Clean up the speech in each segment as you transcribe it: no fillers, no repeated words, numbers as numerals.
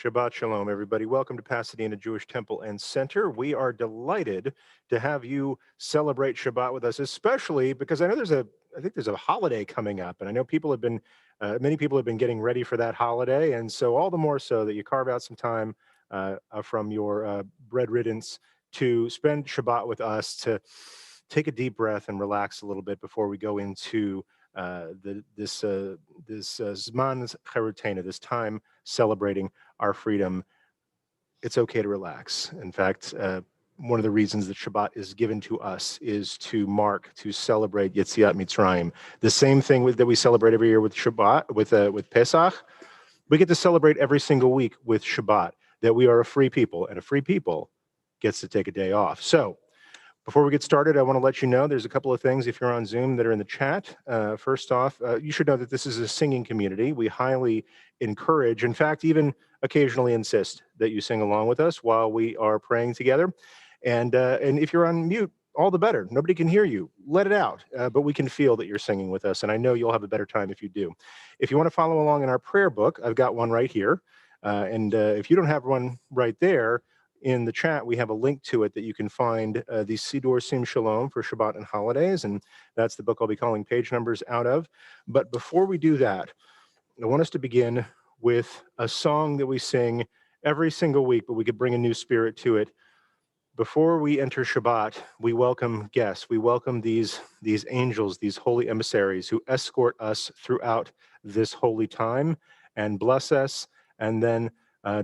Shabbat Shalom, everybody. Welcome to Pasadena Jewish Temple and Center. We are delighted to have you celebrate Shabbat with us, especially because I know I think there's a holiday coming up, and I know many people have been getting ready for that holiday, and so all the more so that you carve out some time from your bread riddance to spend Shabbat with us, to take a deep breath and relax a little bit before we go into this Zman Charutena, this time celebrating our freedom. It's okay to relax. In fact, one of the reasons that Shabbat is given to us is to celebrate Yetziat Mitzrayim. The same thing that we celebrate every year with Shabbat, with Pesach, we get to celebrate every single week with Shabbat, that we are a free people, and a free people gets to take a day off. So before we get started, I want to let you know there's a couple of things, if you're on Zoom, that are in the chat. First off, you should know that this is a singing community. We highly encourage, in fact, even occasionally insist that you sing along with us while we are praying together. And if you're on mute, all the better. Nobody can hear you. Let it out. But we can feel that you're singing with us, and I know you'll have a better time if you do. If you want to follow along in our prayer book, I've got one right here. And if you don't have one right there, in the chat, we have a link to it that you can find, the Siddur Sim Shalom for Shabbat and holidays, and that's the book I'll be calling page numbers out of. But before we do that, I want us to begin with a song that we sing every single week, but we could bring a new spirit to it. Before we enter Shabbat, we welcome guests. We welcome these angels, these holy emissaries who escort us throughout this holy time and bless us, and then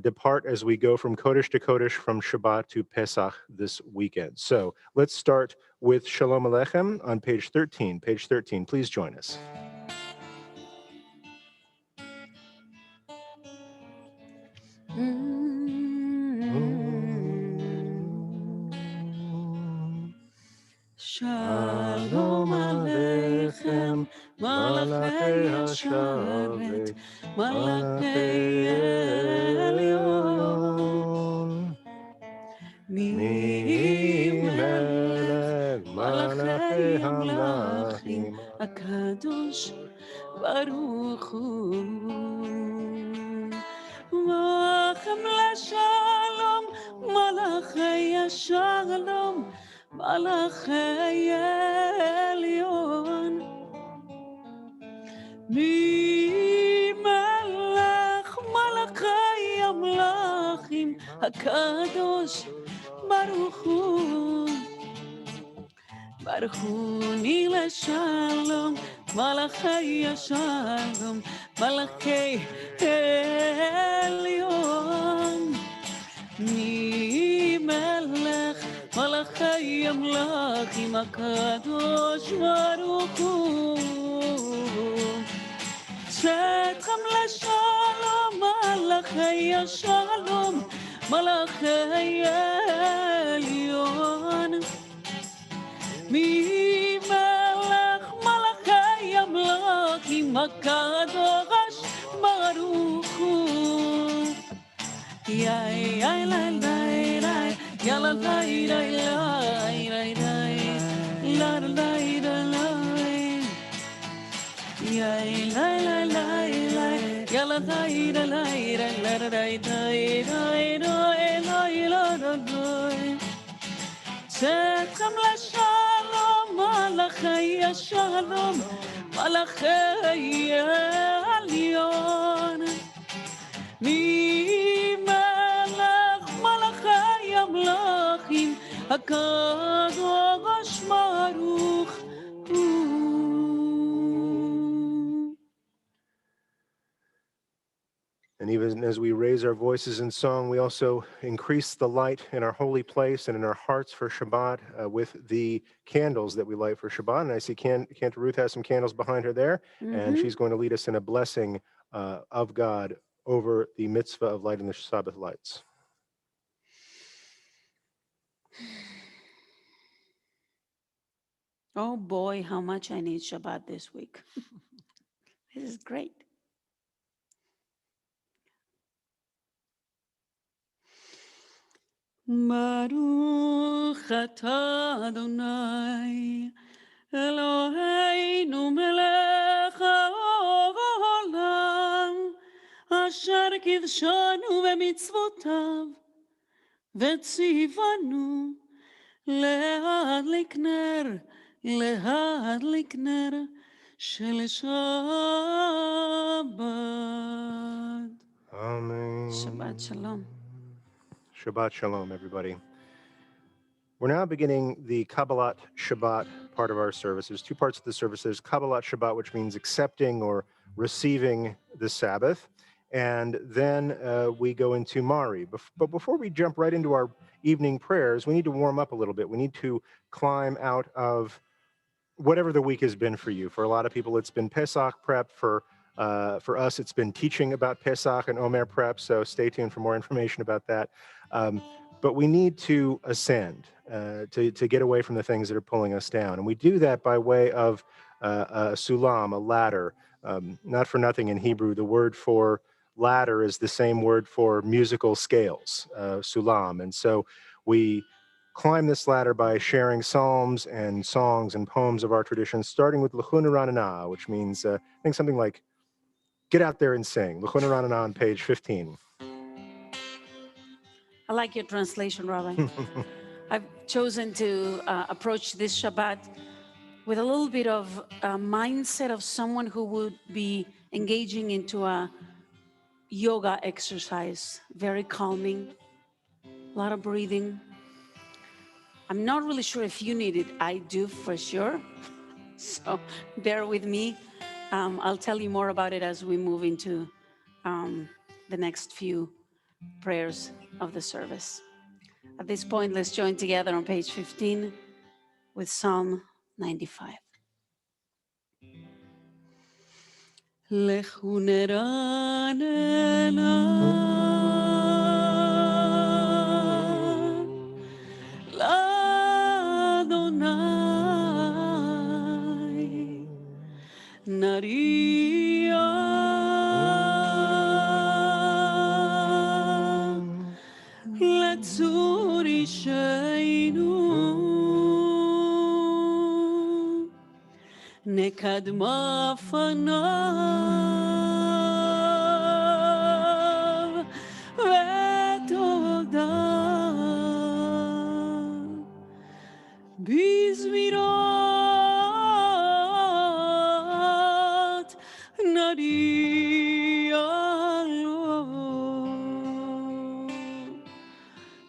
depart as we go from Kodesh to Kodesh, from Shabbat to Pesach this weekend. So let's start with Shalom Aleichem on page 13. Page 13, please join us. Shalom Aleichem, Malachei Hasharet, Malachei Elyon. Mi Melech Malachei Hamlachim, HaKadosh Baruch Hu. Malachem LaShalom, Malachei Shalom, Malachei Elyon. Mi Melech Malachei Amlachim, HaKadosh Baruch Hu. Baruch Hu Ni LaShalom, Malachei Shalom, Malachei Elyon. Mi Melech Malachei Amlachim, HaKadosh Baruch Hu. Tzedchem LaShalom, Malachei Shalom, Malachei Elyon. Mi Melech Malachei הקדוש ברוך הוא. יאי יאי לי לי לי יאללה לי לי לי לי לי לי לי יאי לי לי לי לי יאללה לי לי לי לי לי צאתכם לשלום מלאכי השלום מלאכי העליון ממלך מלאכי המלכים הקדוש ברוך הוא. And even as we raise our voices in song, we also increase the light in our holy place and in our hearts for Shabbat with the candles that we light for Shabbat. And I see Cantor Ruth has some candles behind her there, and she's going to lead us in a blessing of God over the mitzvah of lighting the Sabbath lights. Oh boy, how much I need Shabbat this week. This is great. Baruch atah Adonai Eloheinu melech haolam asher kidshanu b'mitzvotav v'tzivanu להדליק נר של שבת. Amen. Shabbat shalom. Shabbat shalom, everybody. We're now beginning the Kabbalat Shabbat part of our service. There's two parts of the service. There's Kabbalat Shabbat, which means accepting or receiving the Sabbath. And then we go into Mari. But before we jump right into our evening prayers, we need to warm up a little bit. We need to climb out of whatever the week has been for you. For a lot of people, it's been Pesach prep. For us, it's been teaching about Pesach and Omer prep. So stay tuned for more information about that. But we need to ascend, to get away from the things that are pulling us down. And we do that by way of a sulam, a ladder. Not for nothing in Hebrew, the word for ladder is the same word for musical scales, sulam. And so we climb this ladder by sharing psalms and songs and poems of our tradition, starting with L'chun Ranana, which means, I think something like, get out there and sing. L'chun Ranana on page 15. I like your translation, Rabbi. I've chosen to approach this Shabbat with a little bit of a mindset of someone who would be engaging into a yoga exercise, very calming, a lot of breathing. I'm not really sure if you need it. I do for sure. So bear with me. I'll tell you more about it as we move into the next few prayers of the service. At this point, let's join together on page 15 with Psalm 95. לכו נרננה לאדוני נריע לצור אישנו נקדמה פניו ותודה בזמירות נריע לו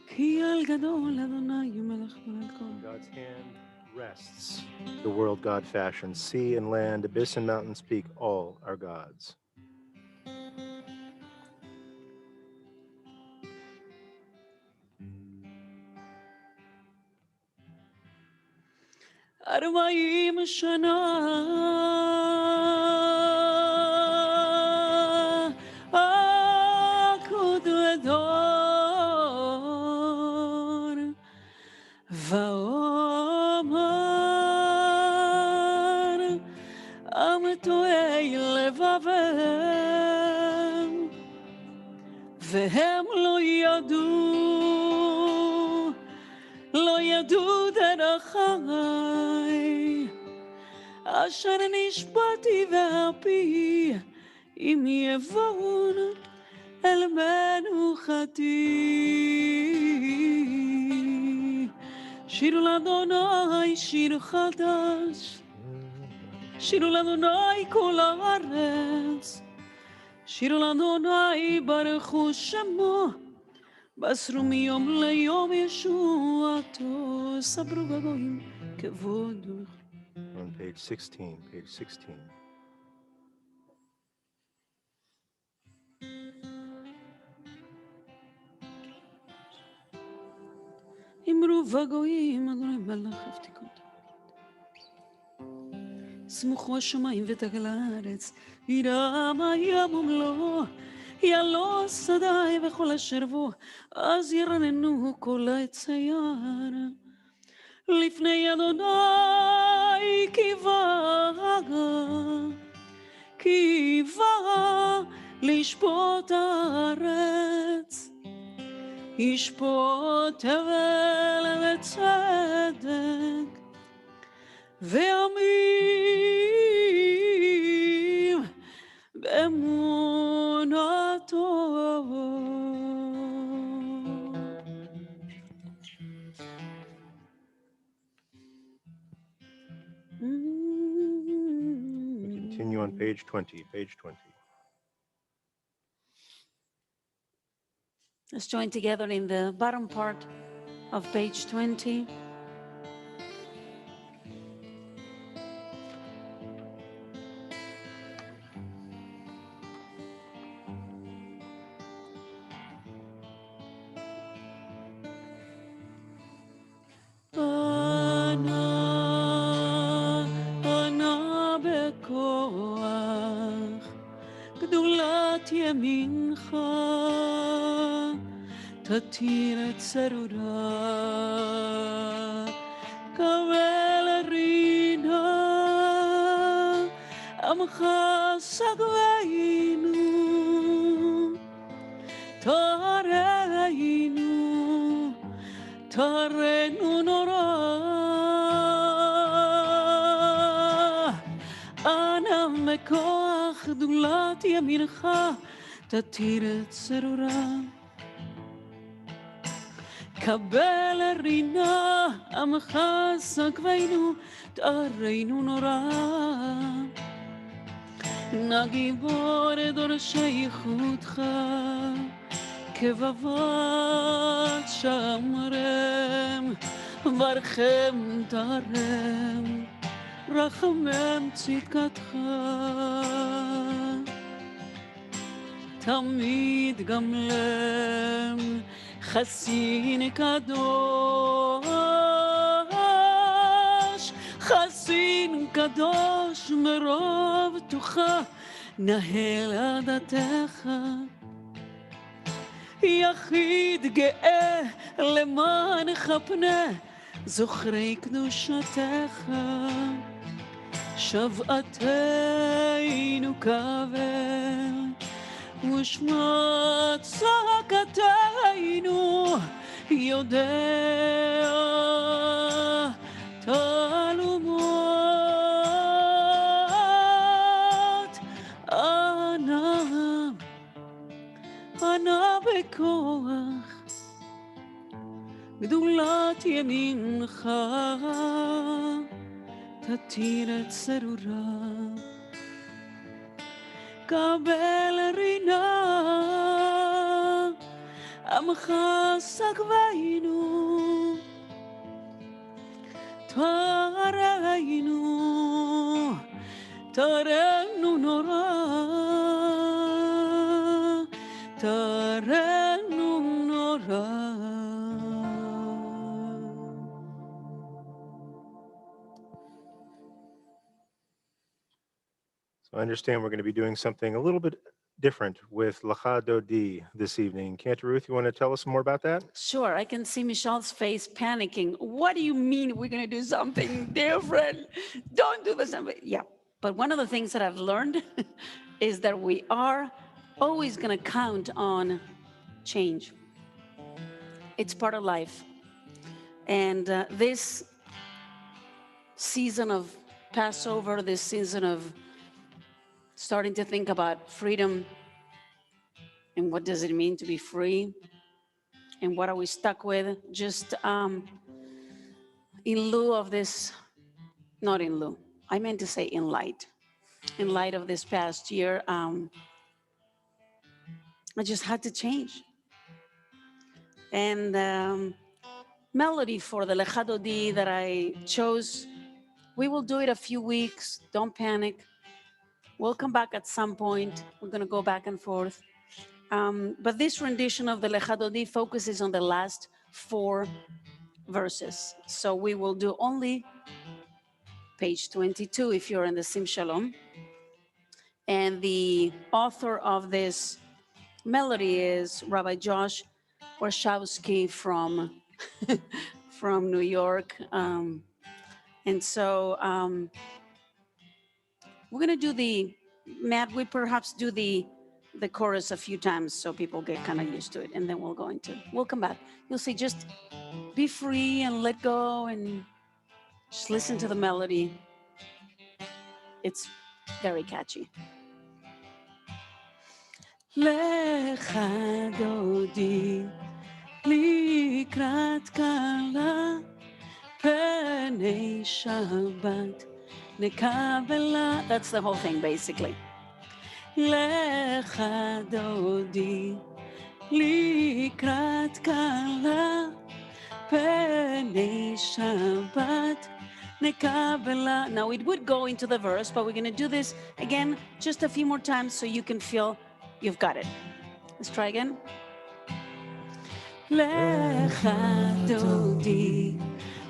כי על גדול אדוני מלך מלך כל. God's hand rests the world God fashioned. Sea and land, abyss and mountains peak, all are God's. أربعين שנה אקוד לדור ואומר טועי לבבם, והם לא ידעו, לא ידעו דרכי, אשר נשבעתי ואפי, אם יבואון אל מנוחתי. שירו לאדוני שיר חדש, שירו לאדוני כל הארץ, שירו לאדוני ברכו שמו, בסרו מיום ליום ישועתו, ספרו בגויים כבודו. On page 16, page 16. אמרו בגויים, אדוני מלך הבטיקות. סמוכו השמיים ותגל הארץ, ירם הים ומלואו, יעלו שדי וכל אשר בו, אז ירננו כל העץ היער. לפני אדוני כי בא לשפוט הארץ, ישפוט הבל וצדק, ועמים באמונתו. Continue on page 20, page 20. Let's join together in the bottom part of page 20. אנא בכוח גדולת ימינך תתיר את צרורה, קבל רינה עמך סגבנו, תרנו נורא. אנא מכוח גדולת ימינך תתיר את צרורה, קבל רינה עמך סגבנו, תרנו נורא. נא גיבור דורשי איכותך, כבבת שמרם, ברכם תרם, רחמם צדקתך. תמיד גמלם חסין קדוש, חסין קדוש מרוב תוכה, נהל עדתך. יחיד גאה למענך פנה, זוכרי קדושתך. שבעתנו קבל ושמע צעקתנו, יודע תעלומות. אנא בכוח גדולת ימינך תתיר את צרורה, קבל רינה עמך סגבנו, תרנו נורא, תרנו נורא. So I understand we're going to be doing something a little bit different with Lacha Dodi this evening. Cantor Ruth, you want to tell us more about that? Sure, I can see Michelle's face panicking. What do you mean we're going to do something different? Don't do the same. Yeah. But one of the things that I've learned is that we are always going to count on change. It's part of life. And this season of Passover, this season of starting to think about freedom and what does it mean to be free and what are we stuck with, just in lieu of this, not in lieu, I meant to say in light of this past year, I just had to change. And melody for the Lecha Dodi that I chose, we will do it a few weeks, don't panic. We'll come back at some point. We're going to go back and forth. But this rendition of the Lecha Dodi focuses on the last 4 verses. So we will do only page 22 if you're in the Sim Shalom. And the author of this melody is Rabbi Josh Warshawski from, from New York. And so we're going to do Matt, we perhaps do the chorus a few times so people get kind of used to it, and then we'll come back. You'll see, just be free and let go and just listen to the melody. It's very catchy. Lecha Dodi likrat kala penei Shabbat nekabela. That's the whole thing, basically. Lecha Dodi likrat kala penei Shabbat nekabela. Now it would go into the verse, but we're going to do this again just a few more times so you can feel you've got it. Let's try again. Lecha Dodi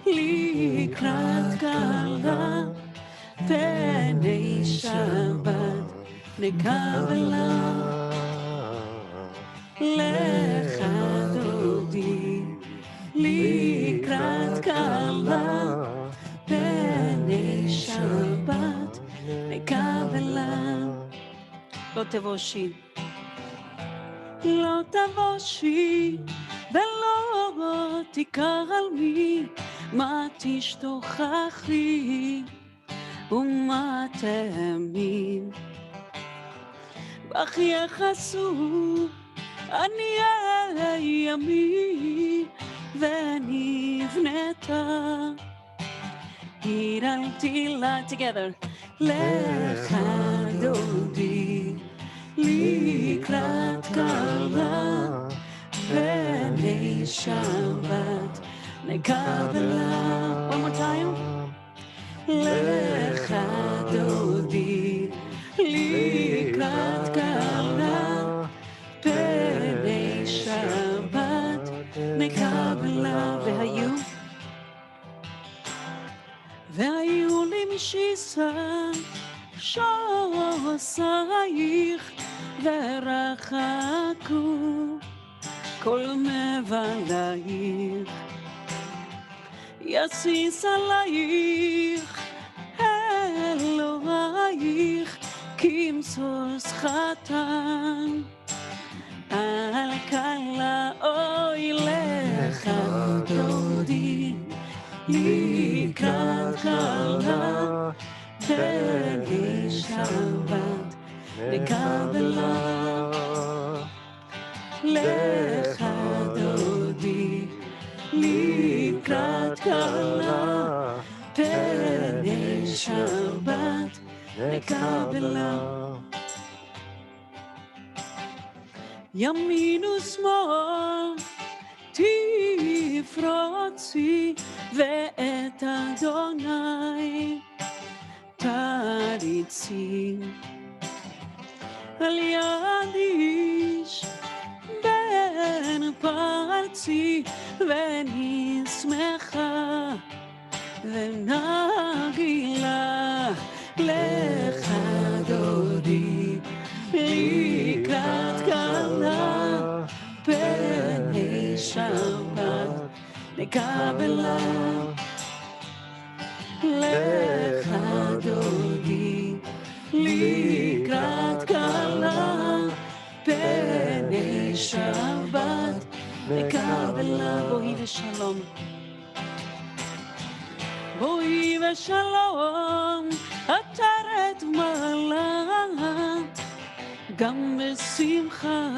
likrat kala penei Shabbat nekabela. Lecha Dodi likrat kala penei Shabbat nekabela. לא תבושי, לא תבושי, ולא תיקח על מי, מה תשתוכחי ומה תאמין. בך יחסו אני הימי ונבנתה. הירלתי לה together. Lecha Dodi likrat kala penei Shabbat nekabela. One more time. Lecha Dodi likrat kala penei Shabbat nekabela. והיו למשיסה שוסייך ורחקו כל מבלייך. יסיס עלייך אלוהייך כמסוס חתן. על כלה אוי lecha Dodi לקראת כלה penei Shabbat nekabela. Lecha Dodi לקראת כלה penei Shabbat nekabela. ימין ושמאל תפרוצי ואת אדוני תריצי. על יד איש בן פרצי ונשמחה ונגילה. lecha Dodi לקראת כלה penei Shabbat nekabela. Lecha Dodi לקראת קלה, פני שבת נקבלה. בואי ושלום, בואי ושלום, עטרת מעלה, גם בשמחה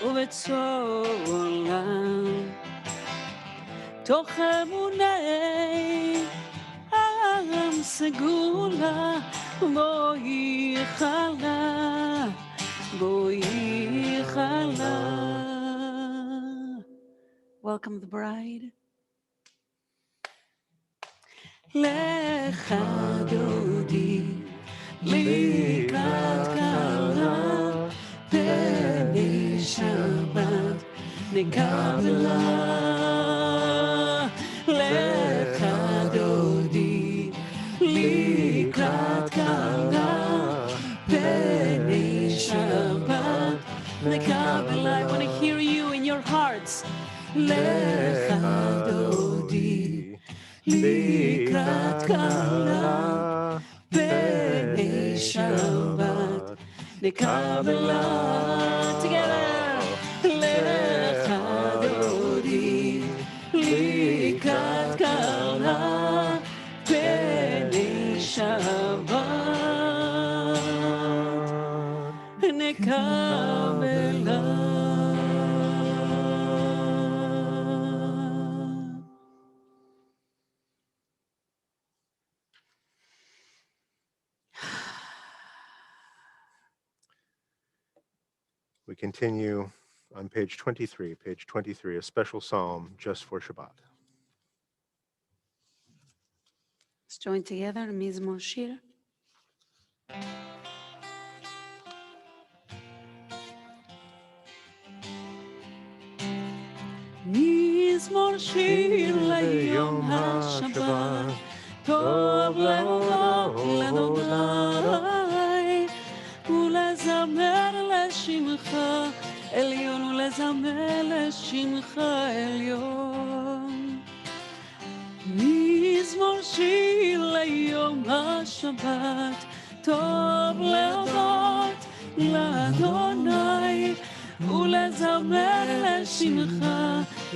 ובצולה, תוך אמוני עם סגולה, בואי חלה, בואי חלה. Welcome the bride. לך דודי לקראת קלה, פני שבת נקבלה. לך דודי לקראת קלה, פני שבת נקבלה. I want to hear you in your hearts. לך דודי לקראת קלה, פני שבת נקבלה. Together. לך דודי לקראת קלה, פני שבת נקבלה. We continue on page 23, a special psalm just for Shabbat. Let's join together, מזמור שיר. מזמור שיר ליום השבת, טוב להודות לאדוני, ולזמר לשמך עליון, ולזמר לשמך עליון. מזמור שיר ליום השבת, טוב להודות לאדוני, ולזמר לשמך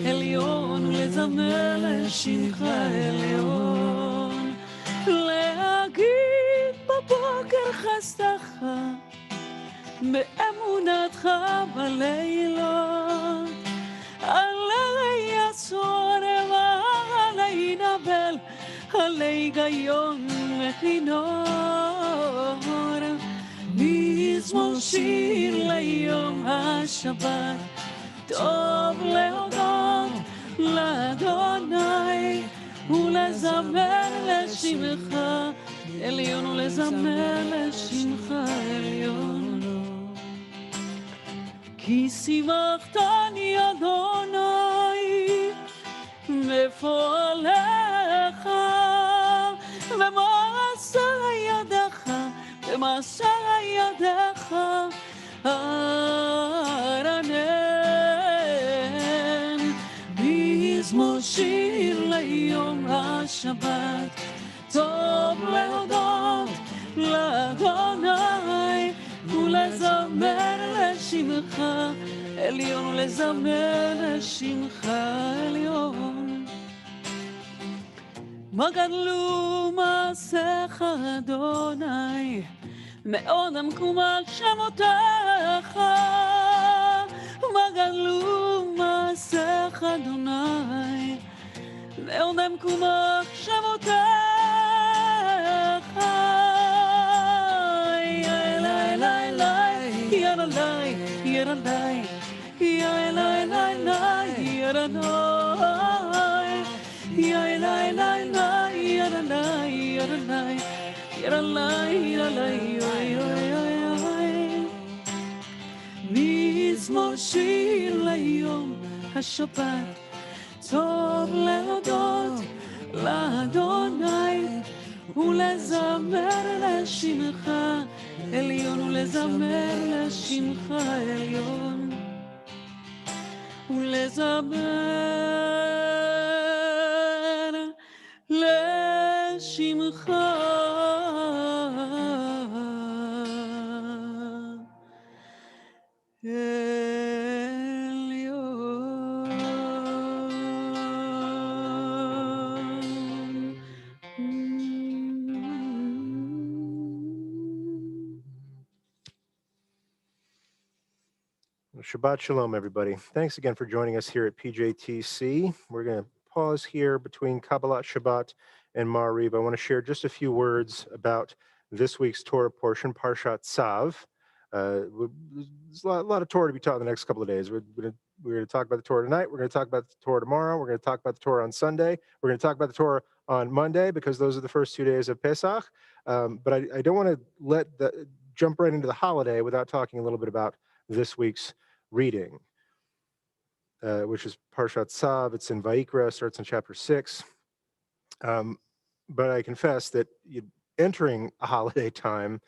עליון, ולזמר לשמך עליון. להגיד בבוקר חסדך, באמונתך בלילות, עלי יסור ועלי נבל, עלי גיון וכינור. מזמור שיר ליום השבת, טוב להודות לאדוני, ולזמר לשמך עליון, ולזמר לשמך עליון. כי שימחתני אדוני בפועלך, במעשה ידיך, במעשה ידיך ארנן. מזמור שיר ליום השבת, טוב להודות לאדוני, ולזמר לשמך עליון, ולזמר לשמך עליון. מה גדלו מעשיך אדוני, מאוד עמקו שמותיך. מה גדלו מעשיך אדוני, מאוד עמקו שמותיך. מזמור שיר ליום השבת, טוב להודות לאדוני, ולזמר לשמך עליון, ולזמר לשמך עליון, ולזמר לשמך Shabbat Shalom, everybody. Thanks again for joining us here at PJTC. We're going to pause here between Kabbalat Shabbat and Ma'ariv. I want to share just a few words about this week's Torah portion, Parshat Tzav. There's a lot of Torah to be taught in the next couple of days. We're going to talk about the Torah tonight. We're going to talk about the Torah tomorrow. We're going to talk about the Torah on Sunday. We're going to talk about the Torah on Monday because those are the first 2 days of Pesach. But I don't want to jump right into the holiday without talking a little bit about this week's reading, which is Parshat Tzav. It's in Vayikra, starts in chapter 6. But I confess that entering a holiday time,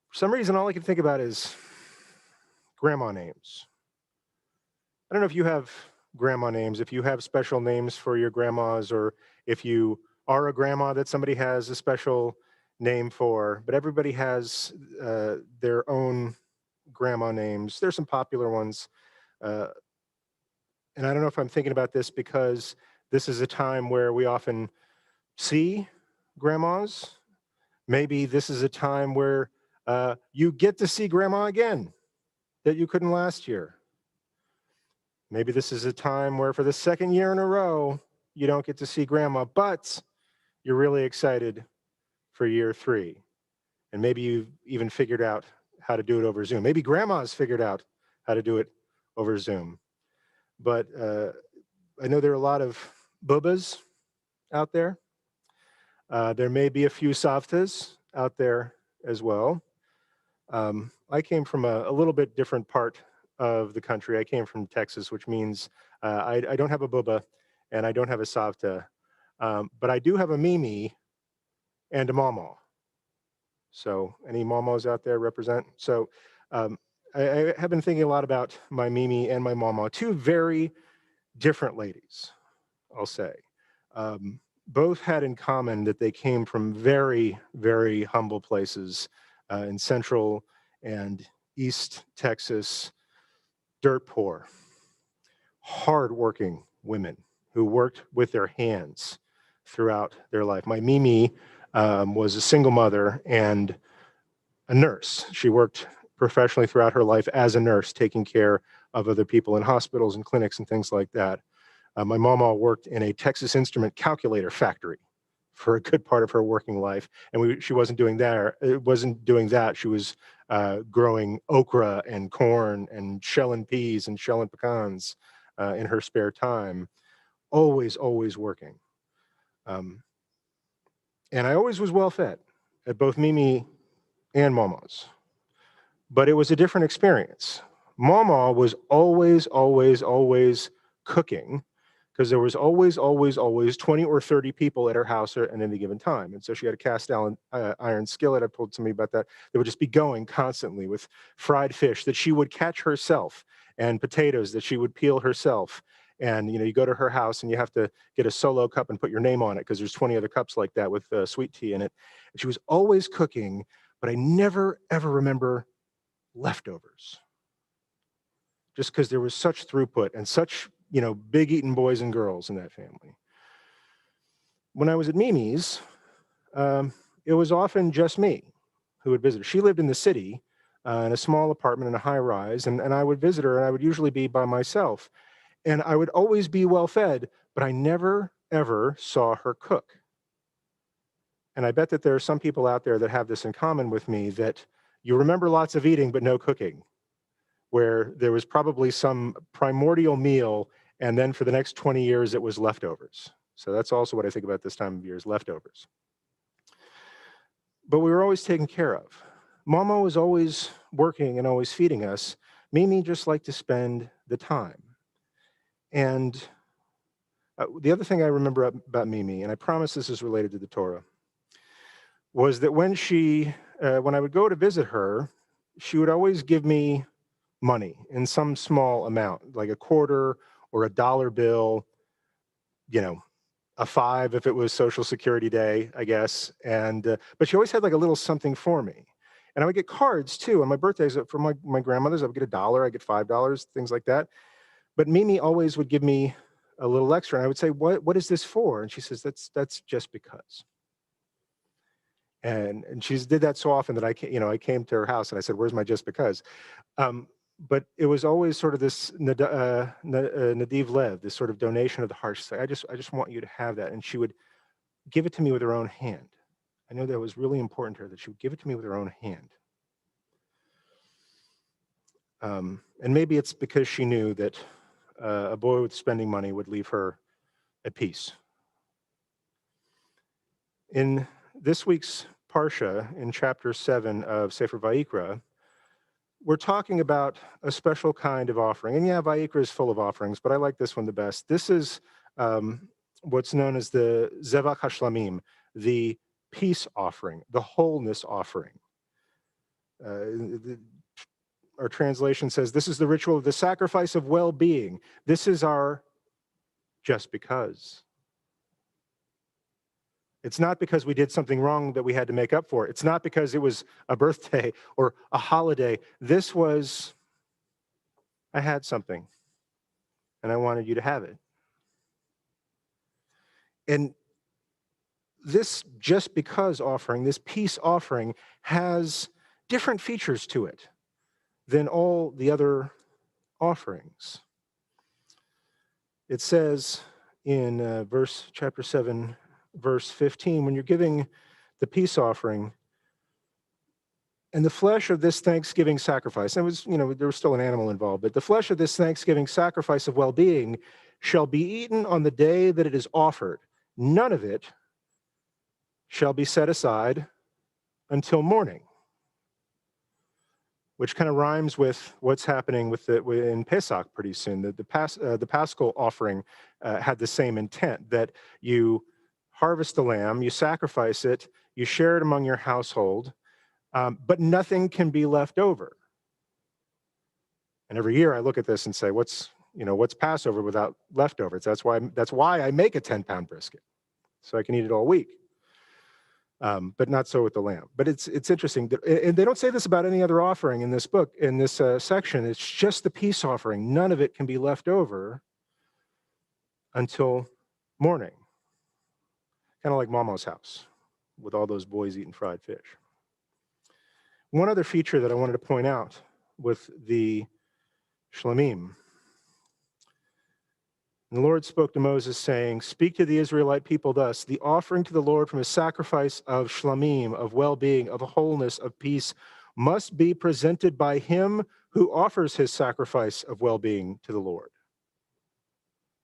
for some reason, all I can think about is grandma names. I don't know if you have grandma names, if you have special names for your grandmas, or if you are a grandma that somebody has a special name for, but everybody has their own grandma names. There's some popular ones. And I don't know if I'm thinking about this because this is a time where we often see grandmas. Maybe this is a time where you get to see grandma again that you couldn't last year. Maybe this is a time where for the second year in a row, you don't get to see grandma, but you're really excited for year 3. And maybe you've even figured out how to do it over Zoom. Maybe grandma's figured out how to do it over Zoom. But I know there are a lot of bubas out there. There may be a few savtas out there as well. I came from a little bit different part of the country. I came from Texas, which means I don't have a buba and I don't have a savta. But I do have a mimi and a mama. So any mamas out there represent? So I have been thinking a lot about my mimi and my mama, two very different ladies, I'll say. Both had in common that they came from very, very humble places in Central and East Texas, dirt poor, hardworking women who worked with their hands throughout their life. My Mimi was a single mother and a nurse. She worked professionally throughout her life as a nurse, taking care of other people in hospitals and clinics and things like that. My mama worked in a Texas Instrument calculator factory for a good part of her working life, and she wasn't doing that. It wasn't doing that. She was growing okra and corn and shelling peas and shelling pecans in her spare time. Always working. And I always was well fed at both Mimi and Mama's, but it was a different experience. Mama was always cooking, because there was always 20 or 30 people at her house at any given time. And so she had a cast iron skillet. I've told somebody about that. They would just be going constantly with fried fish that she would catch herself and potatoes that she would peel herself. And you go to her house and you have to get a solo cup and put your name on it because there's 20 other cups like that with sweet tea in it. And she was always cooking, but I never, ever remember leftovers. Just because there was such throughput and such big eating boys and girls in that family. When I was at Mimi's, it was often just me who would visit her. She lived in the city in a small apartment in a high rise, and I would visit her, and I would usually be by myself. And I would always be well fed, but I never, ever saw her cook. And I bet that there are some people out there that have this in common with me, that you remember lots of eating, but no cooking, where there was probably some primordial meal, and then for the next 20 years, it was leftovers. So that's also what I think about this time of year, is leftovers. But we were always taken care of. Mama was always working and always feeding us. Mimi just liked to spend the time. And the other thing I remember about Mimi, and I promise this is related to the Torah, was that when I would go to visit her, she would always give me money in some small amount, like a quarter or a dollar bill, a $5 if it was Social Security Day, I guess. And but she always had like a little something for me. And I would get cards too. On my birthdays for my grandmothers, I would get $1, I get $5, things like that. But Mimi always would give me a little extra. And I would say, what is this for? And she says, that's just because. And she did that so often that I came to her house and I said, where's my just because? but it was always sort of this nadiv lev, this sort of donation of the heart. She'd say, I just want you to have that. And she would give it to me with her own hand. I know that was really important to her, that she would give it to me with her own hand. And maybe it's because she knew that a boy with spending money would leave her at peace. In this week's Parsha, in chapter 7 of Sefer Vayikra, we're talking about a special kind of offering. And yeah, Vayikra is full of offerings, but I like this one the best. This is what's known as the Zevach HaShlamim, the peace offering, the wholeness offering. Our translation says, this is the ritual of the sacrifice of well-being. This is our just because. It's not because we did something wrong that we had to make up for. It's not because it was a birthday or a holiday. This was, I had something, and I wanted you to have it. And this just because offering, this peace offering, has different features to it than all the other offerings. It says in chapter 7, verse 15, when you're giving the peace offering, and the flesh of this thanksgiving sacrifice, and it was, there was still an animal involved, but the flesh of this thanksgiving sacrifice of well-being shall be eaten on the day that it is offered. None of it shall be set aside until morning, which kind of rhymes with what's happening in Pesach pretty soon. The Paschal offering had the same intent, that you harvest the lamb, you sacrifice it, you share it among your household, but nothing can be left over. And every year I look at this and say, what's Passover without leftovers? That's why I make a 10-pound brisket, so I can eat it all week. But not so with the lamb. But it's interesting, and they don't say this about any other offering in this book, in this section. It's just the peace offering. None of it can be left over until morning. Kind of like Mama's house, with all those boys eating fried fish. One other feature that I wanted to point out with the Shlamim. And the Lord spoke to Moses, saying, speak to the Israelite people thus, the offering to the Lord from a sacrifice of shlamim, of well-being, of wholeness, of peace, must be presented by him who offers his sacrifice of well-being to the Lord.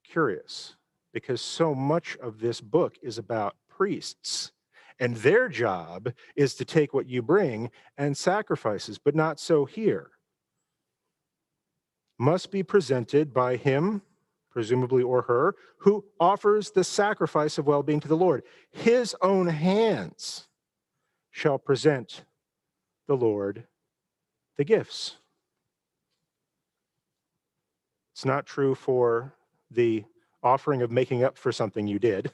Curious, because so much of this book is about priests, and their job is to take what you bring and sacrifices, but not so here. Must be presented by him, presumably, or her, who offers the sacrifice of well-being to the Lord. His own hands shall present the Lord the gifts. It's not true for the offering of making up for something you did.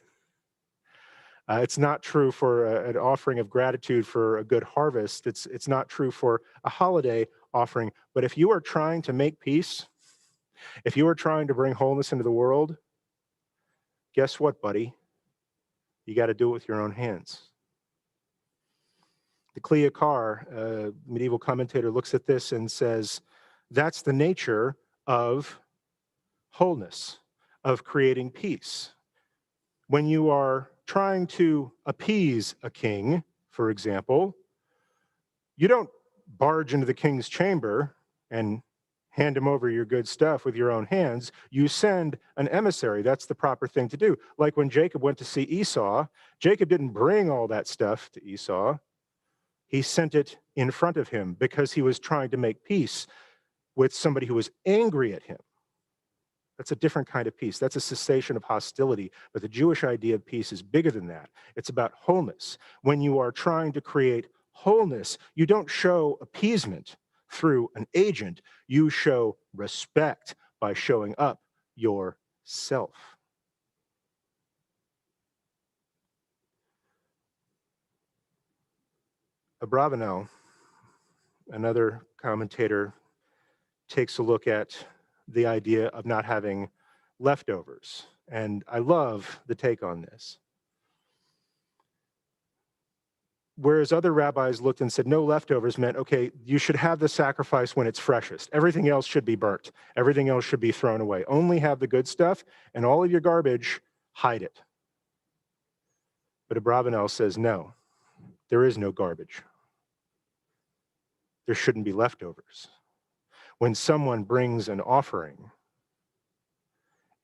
It's not true for an offering of gratitude for a good harvest. It's not true for a holiday offering. But if you are trying to make peace, if you are trying to bring wholeness into the world, guess what, buddy? You got to do it with your own hands. The Kli Yakar, medieval commentator, looks at this and says, that's the nature of wholeness, of creating peace. When you are trying to appease a king, for example, you don't barge into the king's chamber and hand him over your good stuff with your own hands. You send an emissary. That's the proper thing to do. Like when Jacob went to see Esau, Jacob didn't bring all that stuff to Esau. He sent it in front of him because he was trying to make peace with somebody who was angry at him. That's a different kind of peace. That's a cessation of hostility. But the Jewish idea of peace is bigger than that. It's about wholeness. When you are trying to create wholeness, you don't show appeasement through an agent. You show respect by showing up yourself. Abravanel, another commentator, takes a look at the idea of not having leftovers. And I love the take on this. whereas other rabbis looked and said no leftovers meant, okay, you should have the sacrifice when it's freshest. Everything else should be burnt. Everything else should be thrown away. Only have the good stuff, and all of your garbage, hide it. But Abravanel says, no, there is no garbage. There shouldn't be leftovers. When someone brings an offering,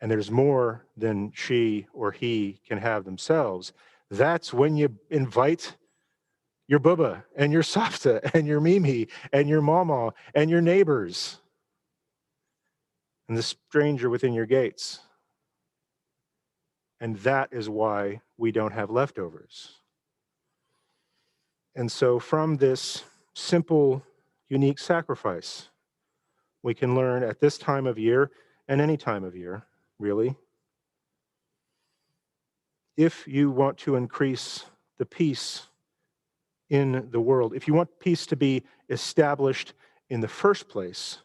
and there's more than she or he can have themselves, that's when you invite your Bubba and your Savta and your Mimi and your Mama and your neighbors and the stranger within your gates. And that is why we don't have leftovers. And so from this simple, unique sacrifice, we can learn at this time of year and any time of year, really, if you want to increase the peace in the world, if you want peace to be established in the first place,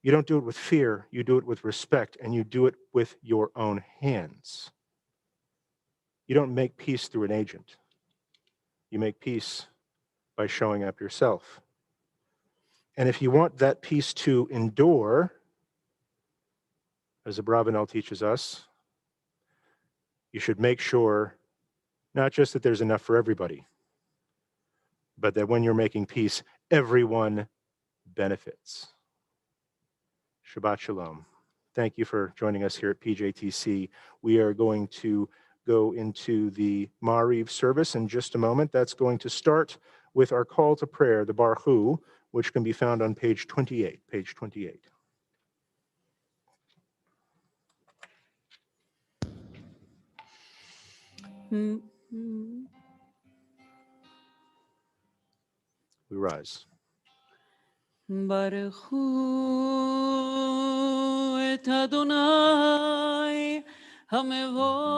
you don't do it with fear, you do it with respect, and you do it with your own hands. You don't make peace through an agent. You make peace by showing up yourself. And if you want that peace to endure, as Abravanel teaches us, you should make sure not just that there's enough for everybody, but that when you're making peace, everyone benefits. Shabbat Shalom. Thank you for joining us here at PJTC. We are going to go into the Ma'ariv service in just a moment. That's going to start with our call to prayer, the Barhu, which can be found on page 28. Page 28. We rise. ברכו את אדוני המבורך.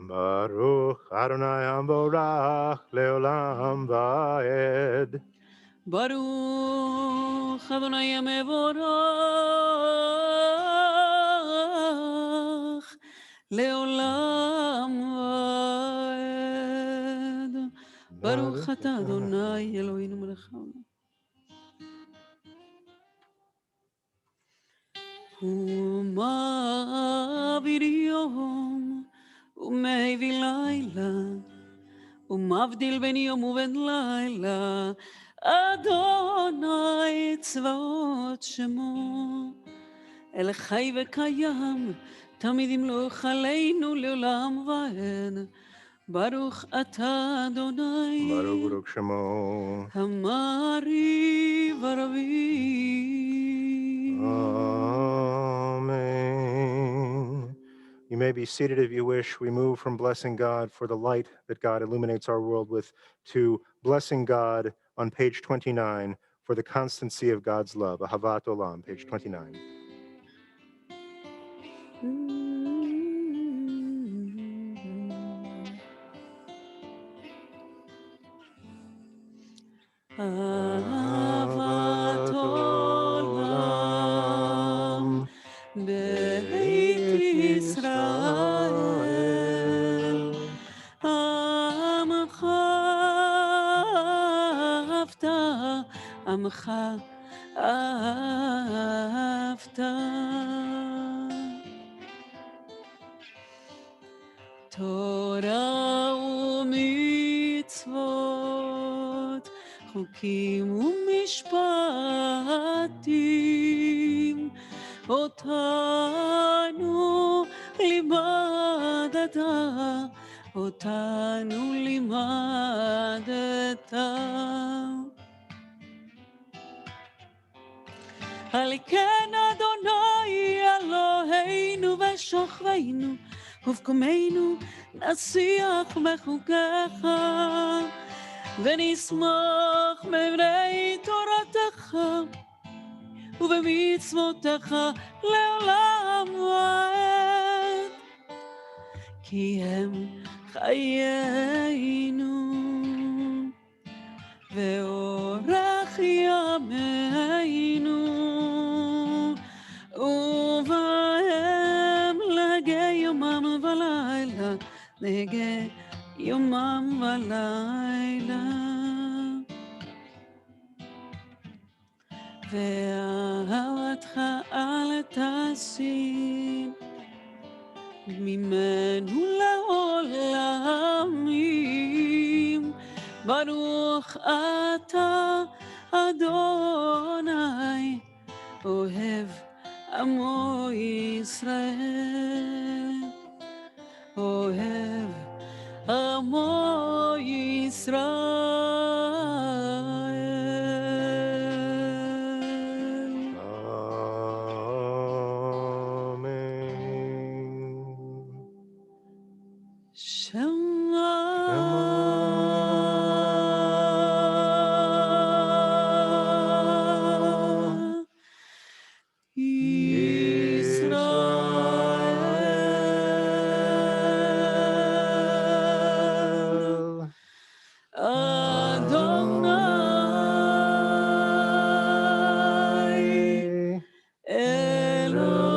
Baruch Adonai Hamborach Leolam Vaed. ברוך אדוני המבורך לעולם ועד. ברוך אתה אדוני אלוהינו מלך העולם. הוא מעביר יום ומביא לילה ומבדיל בין יום ובין לילה. אדוני צבאות שמו, אל חי וקיים, תמיד ימלוך עלינו לעולם ועד. ברוך אתה אדוני, Baruch Shemo. המעריב ערבי. Amen. You may be seated if you wish. We move from blessing God for the light that God illuminates our world with to blessing God on page 29 for the constancy of God's love. Ahavat Olam, page 29. אהבת עולם בית ישראל, עמך אהבת, עמך אהבת. תורה ומצוות, חוקים ומשפטים, אותנו לימדת, אותנו לימדת. על כן אדוני אלוהינו ושוכבנו ובקומנו נשיח בחוקיך ונשמח בבני תורתך ובמצוותיך לעולם ועד, כי הם חיינו ואורך ימינו, ובהם להגי יומם ולילה יומם ולילה, ואהבתך אל תסיר ממנו לעולמים. ברוך אתה אדוני אוהב עמו ישראל, אוהב עמו ישראל. Amen. Shema Israel, Adonai Eloheinu,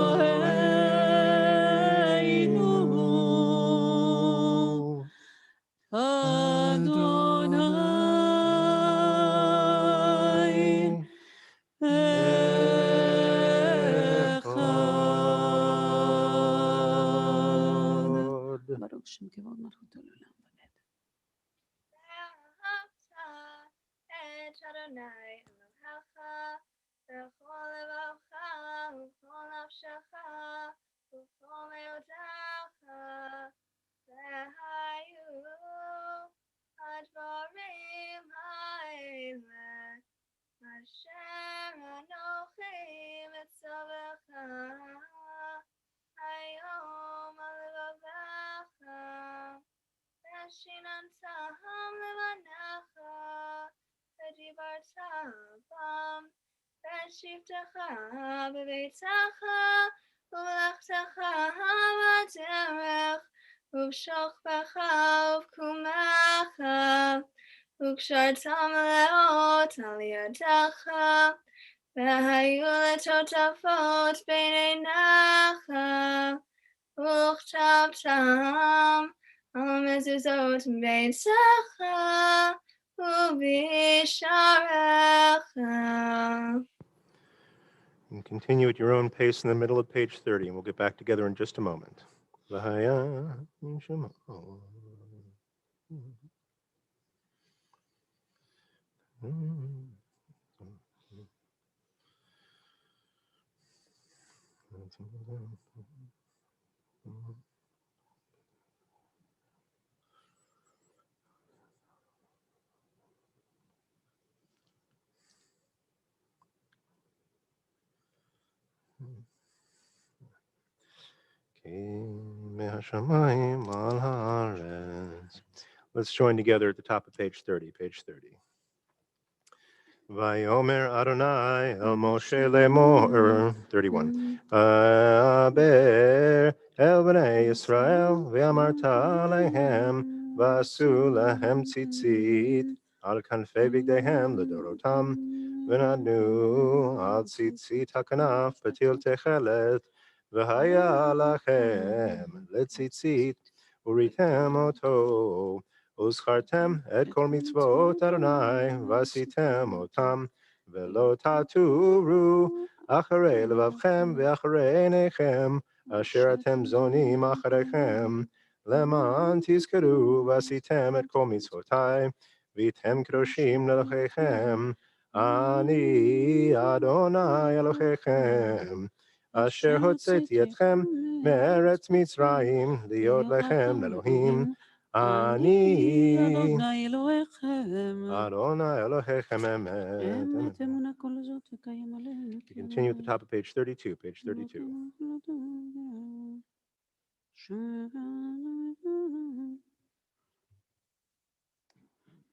Adonai Echad. Baruch Shem Kevod Malchuto Leolam Vaed. את אדוני אלוהיך בכל לבבך ובכל נפשך ובכל מאודך, והיו הדברים האלה אשר אנוכי מצווך היום על לבבך, ושיננתם לבניך ודיברת בם, בשבתך בביתך ובמלאכתך בדרך ובשוכבך ובקומך, וקשרתם מלאות על ידך, והיו לטוטפות בין עיניך, וכתבתם על מזוזות ביתך ובשעריך. And continue at your own pace in the middle of page 30, and we'll get back together in just a moment. V'haya Shema. Let's join together at the top of page 30, page 30. Vayomer Adonai el Moshe lemor, 31. Aber el bnei Yisrael ve'amarta lehem v'asu lehem tzitzit al kanfei bigdehem ledorotam v'nadnu al tzitzit hakanaf patil techelet v'haya lachem letzitzit uritem oto וזכרתם את כל מצוות אדוני ועשיתם אותם, ולא תטורו אחרי לבבכם ואחרי עיניכם, אשר אתם זונים אחריכם, למען תזכרו ועשיתם את כל מצוותי, והייתם קדושים לאלוהיכם, אני אדוני אלוהיכם, אשר הוצאתי אתכם מארץ מצרים, להיות לכם לאלוהים, אני אדוני אלוהיכם, Adonai Elohechem Emet. אמת אמונה כל זאת וקיים עליהם. You continue at the top of page 32, page 32.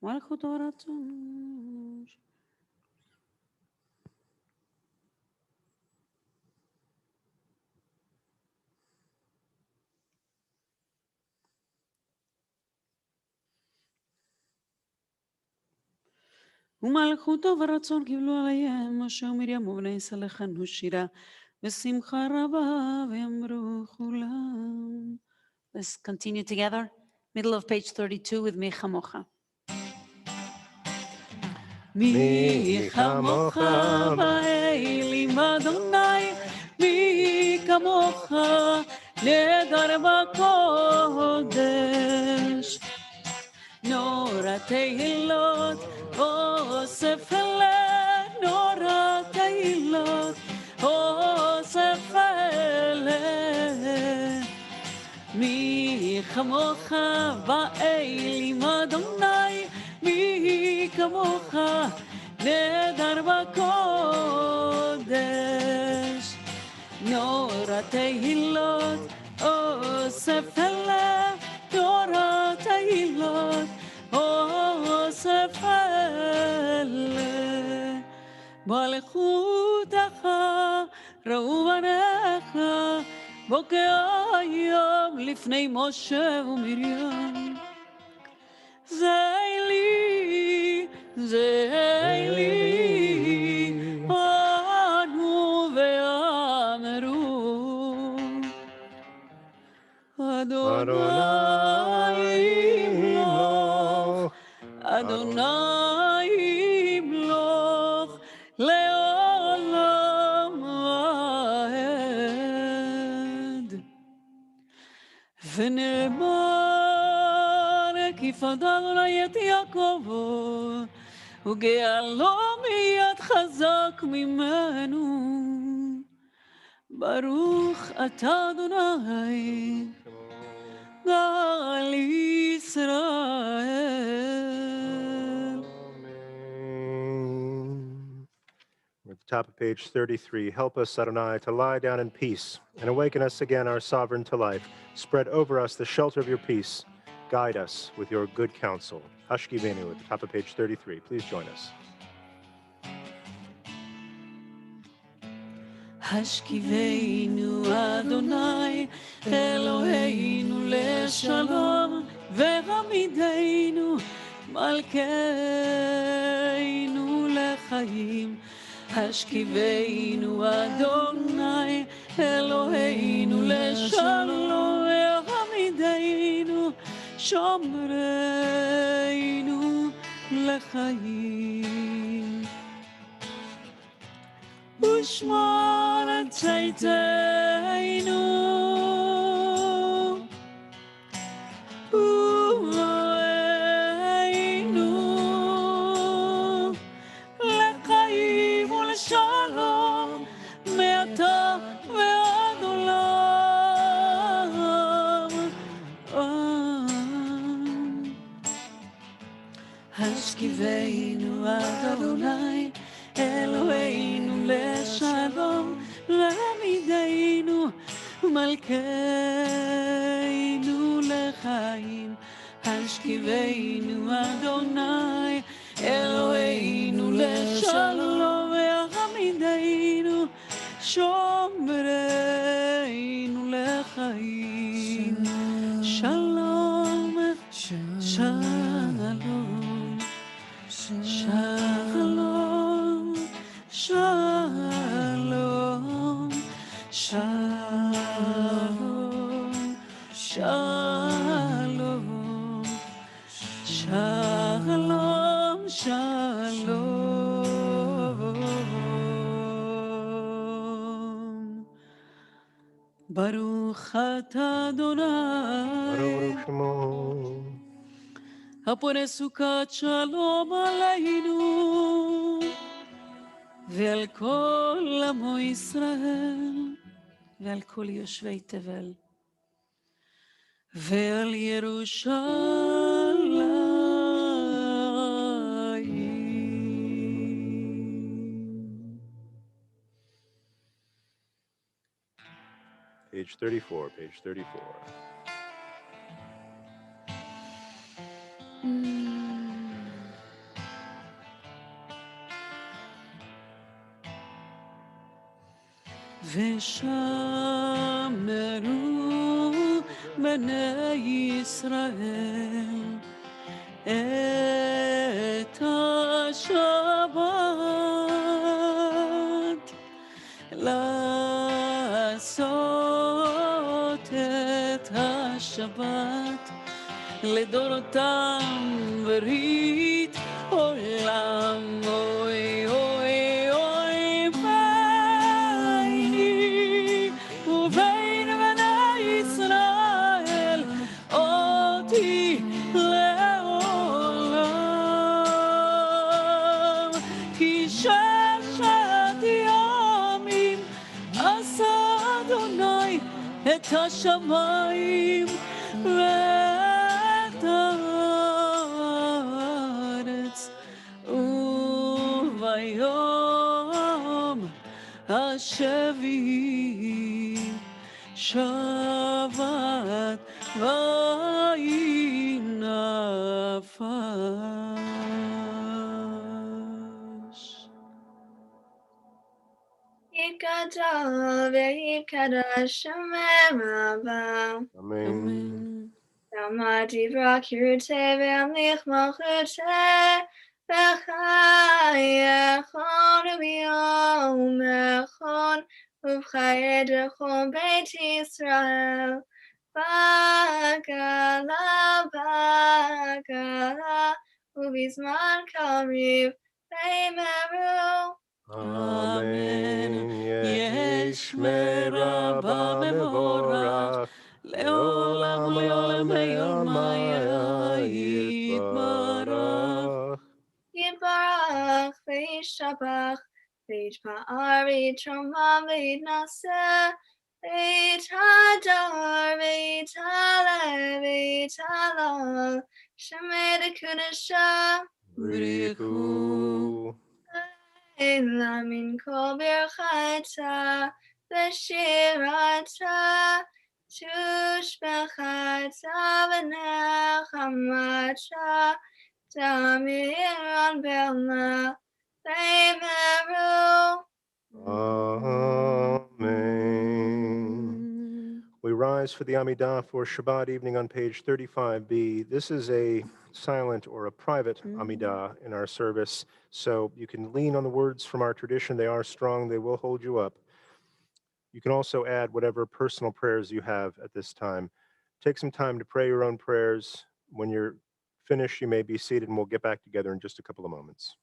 מלכות ורצון. ומלכותו ורצון קיבלו עליהם, משה ומרים ובני ישראל לחנו שירה, ושמחה רבה, ואמרו כולם. Let's continue together. middle of page 32 with Mi Chamocha. Mi chamocha באלים אדוני, מי כמוך נהדר בקודש. נורא תהילות אוסף אלה, נורא תהילות אוסף אלה. מי כמוך באלים אדוני, מי כמוך נהדר בקודש. נורא תהילות אוסף אלה, נורא תהילות אוסף אלה. מלכותך ראו בניך, בוקע היום לפני משה ומרים. זה לי, ענו ואמרו, אדוני ימלוך, אדוני ימלוך, לעולם ועד. ונאמר, כי פדה אדוני את יעקב, וגאלו מיד חזק ממנו. ברוך אתה אדוני, גאל ישראל. We're at the top of page 33. Help us, Adonai, to lie down in peace and awaken us again, our sovereign, to life. Spread over us the shelter of your peace. Guide us with your good counsel. Hashkivenu at the top of page 33. Please join us. השכיבנו אדוני אלוהינו לשלום, והעמידנו מלכנו לחיים. השכיבנו אדוני אלוהינו לשלום, והעמידנו שומרנו לחיים. ושמור את צאתנו ורואינו לחיים ולשלום מעתה ועד עולם. השכיבנו אדוני אלוהינו לשלום, להעמידנו מלכנו לחיים. השכיבנו אדוני אלוהינו לשלום, והעמידנו שומרנו לחיים. שלום, שלום, שלום, שלום, שלום, שלום, שלום, שלום. ברוך אתה אדוני, הפונה סוכת שלום עלינו ועל כל עמו ישראל ועל כל יושבי תבל ועל ירושלים. Page 34, page 34. ושמרו בני ישראל את השבת לעשות את השבת לדורותם ברית עולם. אוי אוי אוי ביני ובין בני ישראל אותי לעולם. כי ששת ימים עשה אדוני את השמיים ואת הארץ, וביום השביעי שבת וינפש. יתגדל ויתקדש שמם רבה. Amen. אמן. Almighty Rakirte Vamlich Malchute Bechayechon Ubiomechon Ubchayedechon Beit Yisrael Bagala Bagala Ubizman Kariv Beimeru Amen. יש מרבה מבורך, לעולם ולעולם ביומיה יתברך. Yitbarach v'yishabach v'yitpa'ar v'yitromam v'yitnaseh v'yithadar v'yithaleh v'yithalal shemei dekudesha Riku. Ela min kol birchata v'shirata tushbechata v'nechamata Damiran Belma Bemeru. Amen. We rise for the Amidah for Shabbat evening on page 35b. This is a silent or a private Amidah in our service, so you can lean on the words from our tradition. They are strong, they will hold you up. You can also add whatever personal prayers you have at this time. Take some time to pray your own prayers. When you're finished, you may be seated, and we'll get back together in just a couple of moments.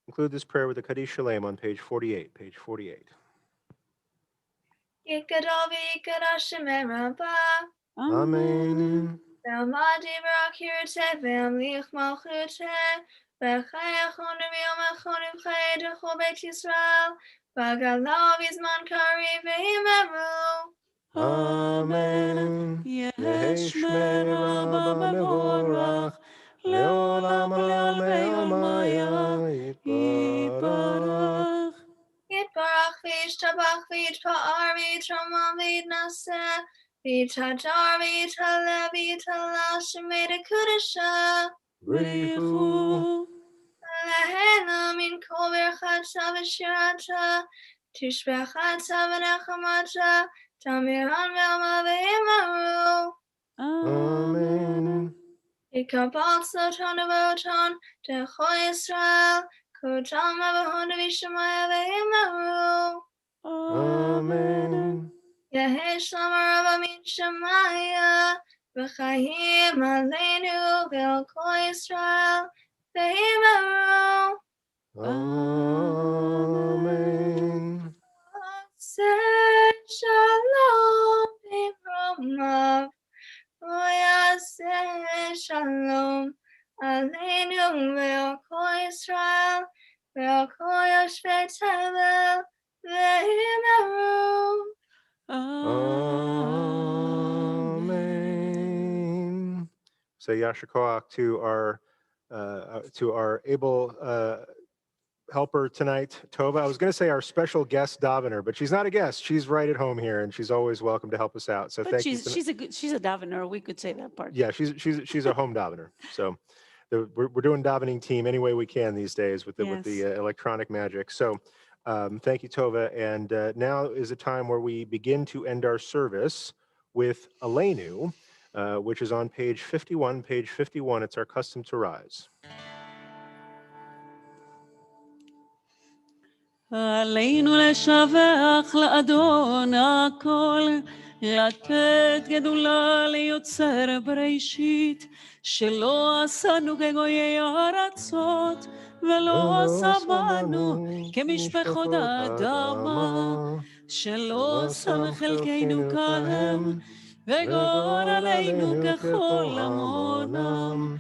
Include this prayer with the Kaddish Shalem on page 48. Page 48. Yikadol v'yikadash shemei rabbah. Amen. Ve'amadi b'rakirte ve'amlich malchute. Ve'chayachon v'yom achon v'chay dechol beit Yisrael. V'galav v'zman kari v'himeru. Amen. Yehi Shmei Rabba Mevorach, Leolam Almei Almaya Yitbarach. Yitbarach v'yishtabach v'yitpa'ar v'yitramam v'yitnaseh. V'yitadar v'yitaleh v'yitalal shemei dekudesha. Brifu. Lehena min kol berchata v'shirata. Tishbechata v'nechamata. Tamiran ve'ama ve'emaru. Amen. Yikabal soton avoton. Decho Yisrael. Kotam avahon v'shamaya ve'emaru. Amen. Yehesh lamarava min shamaya. V'chayim aleinu ve'al kol Yisrael. Ve'emaru. Amen. Say shalom b'romav. Say shalom aleinu ve'al kol Yisrael. Ve'al kol yoshvei tevel. Ve'himeru. Amen. Say Yashakoach to our able helper tonight, Tova. I was going to say our special guest Daviner, but she's not a guest. She's right at home here, and she's always welcome to help us out. So But thank you. she's a davener. We could say that part. Yeah, she's a home Daviner. So we're doing davening team any way we can these days with the Yes. electronic magic. So thank you, Tova. And now is a time where we begin to end our service with Aleinu, which is on page 51. Page 51. It's our custom to rise. עלינו לשבח לאדון הכל, לתת גדולה ליוצר בראשית, שלא עשנו כגויי ארצות, ולא עשה בנו כמשפחות האדמה, שלא עשה בחלקנו כהם, וגורלנו ככל עמונם,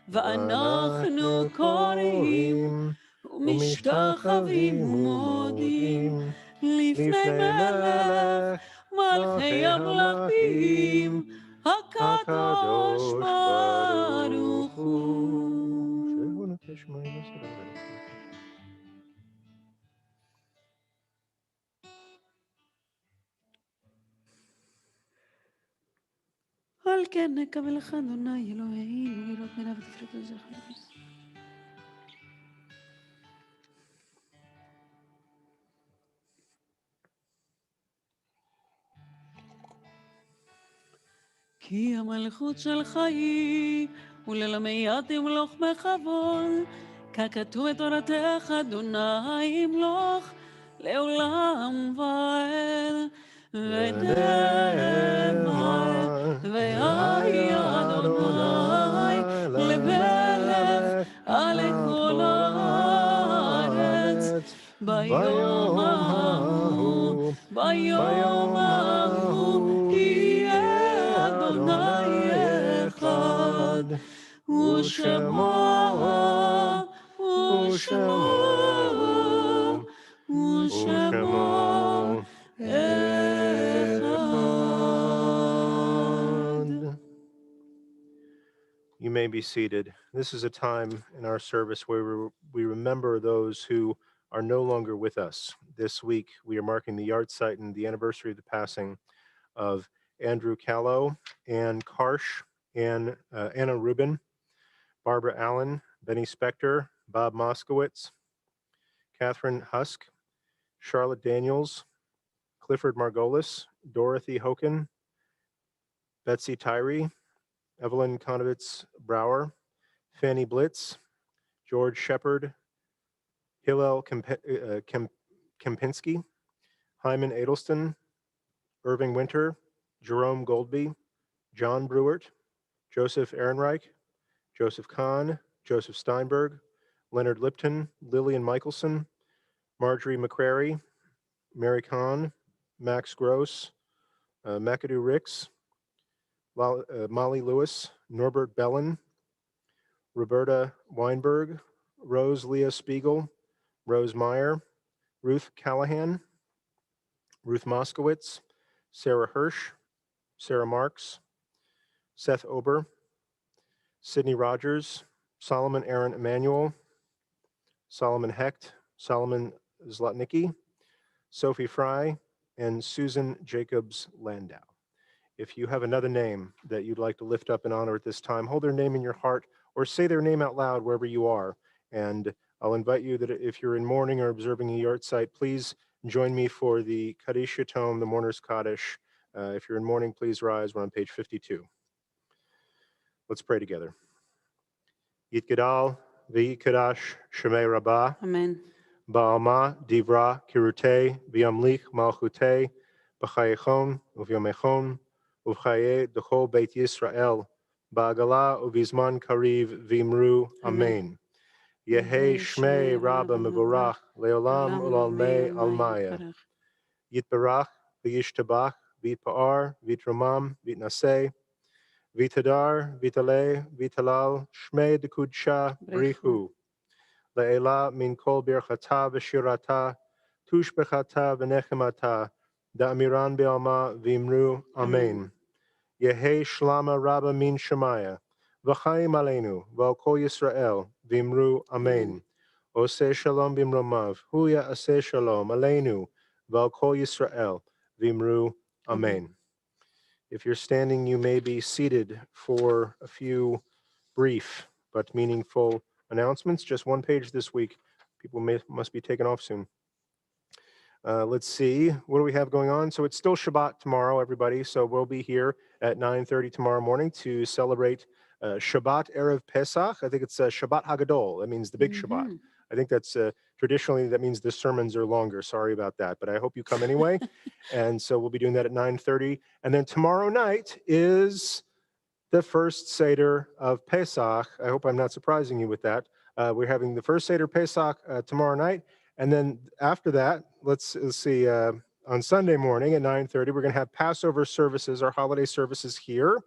ואנחנו קוראים ומשתחווים ומודים לפני מלך מלכי המלכים הקדוש ברוך הוא. ועל כן נקווה לך אדוני אלוהינו לראות מינה ותפארת עוזך. כי המלכות שלך היא, וללמיה תמלוך בכבוד, ככתוב בתורתך אדוני ימלוך לעולם ועד. ונאמר והיה אדוני למלך על כל הארץ ביום ההוא, ביום ההוא יהיה אדוני אחד, ושמו אחד. You may be seated. This is a time in our service where we remember those who are no longer with us. This week, we are marking the yahrzeit and the anniversary of the passing of Andrew Callow, Ann Karsh, Anna Rubin, Barbara Allen, Benny Spector, Bob Moskowitz, Catherine Husk, Charlotte Daniels, Clifford Margolis, Dorothy Hoken, Betsy Tyree, Evelyn Konovitz Brower, Fanny Blitz, George Shepard, Hillel Kempinski, Hyman Adelston, Irving Winter, Jerome Goldby, John Brewert, Joseph Ehrenreich, Joseph Kahn, Joseph Steinberg, Leonard Lipton, Lillian Michelson, Marjorie McCrary, Mary Kahn, Max Gross, McAdoo Ricks, Molly Lewis, Norbert Bellin, Roberta Weinberg, Rose Leah Spiegel, Rose Meyer, Ruth Callahan, Ruth Moskowitz, Sarah Hirsch, Sarah Marks, Seth Ober, Sidney Rogers, Solomon Aaron Emanuel, Solomon Hecht, Solomon Zlotnicki, Sophie Fry, and Susan Jacobs Landau. If you have another name that you'd like to lift up in honor at this time, hold their name in your heart or say their name out loud wherever you are. And I'll invite you that if you're in mourning or observing a yahrzeit, please join me for the Kaddish Yatom, the Mourner's Kaddish. If you're in mourning, please rise. We're on page 52. Let's pray together. Yitgadal v'yikadash shemei rabbah. Amen. Ba'alma divra kirute v'yamlich malchute b'chayechon uvyomechon uvchaye dechol beit Yisrael ba'agala uvizman kariv v'imru amen. Yehe shmei rabba mevorach leolam ulalmei almaya. Yitbarach v'yishtabach v'yitpa'ar v'yitramam v'yitnaseh v'yitadar v'yitaleh v'yitalal shmei dekudsha brihu. Le'ela min kol birchata v'shirata, tushbechata v'nechemata, da'amiran be'alma v'imru amen. Yehe shlama rabba min shemaya, v'chaim aleinu, v'al kol Yisrael, v'imru amen. Oseh shalom b'imromav, huya aseh shalom aleinu, v'al kol Yisrael, v'imru amen. If you're standing, you may be seated for a few brief but meaningful announcements. Just one page this week. People must be taken off soon. Let's see, what do we have going on? So it's still Shabbat tomorrow, everybody. So we'll be here at 9:30 tomorrow morning to celebrate Shabbat Erev Pesach. I think it's Shabbat Hagadol. That means the big Shabbat. I think that's traditionally, that means the sermons are longer. Sorry about that, but I hope you come anyway. And so we'll be doing that at 9:30. And then tomorrow night is the first Seder of Pesach. I hope I'm not surprising you with that. We're having the first Seder Pesach tomorrow night. And then after that, let's see, on Sunday morning at 9:30, we're going to have Passover services, our holiday services here.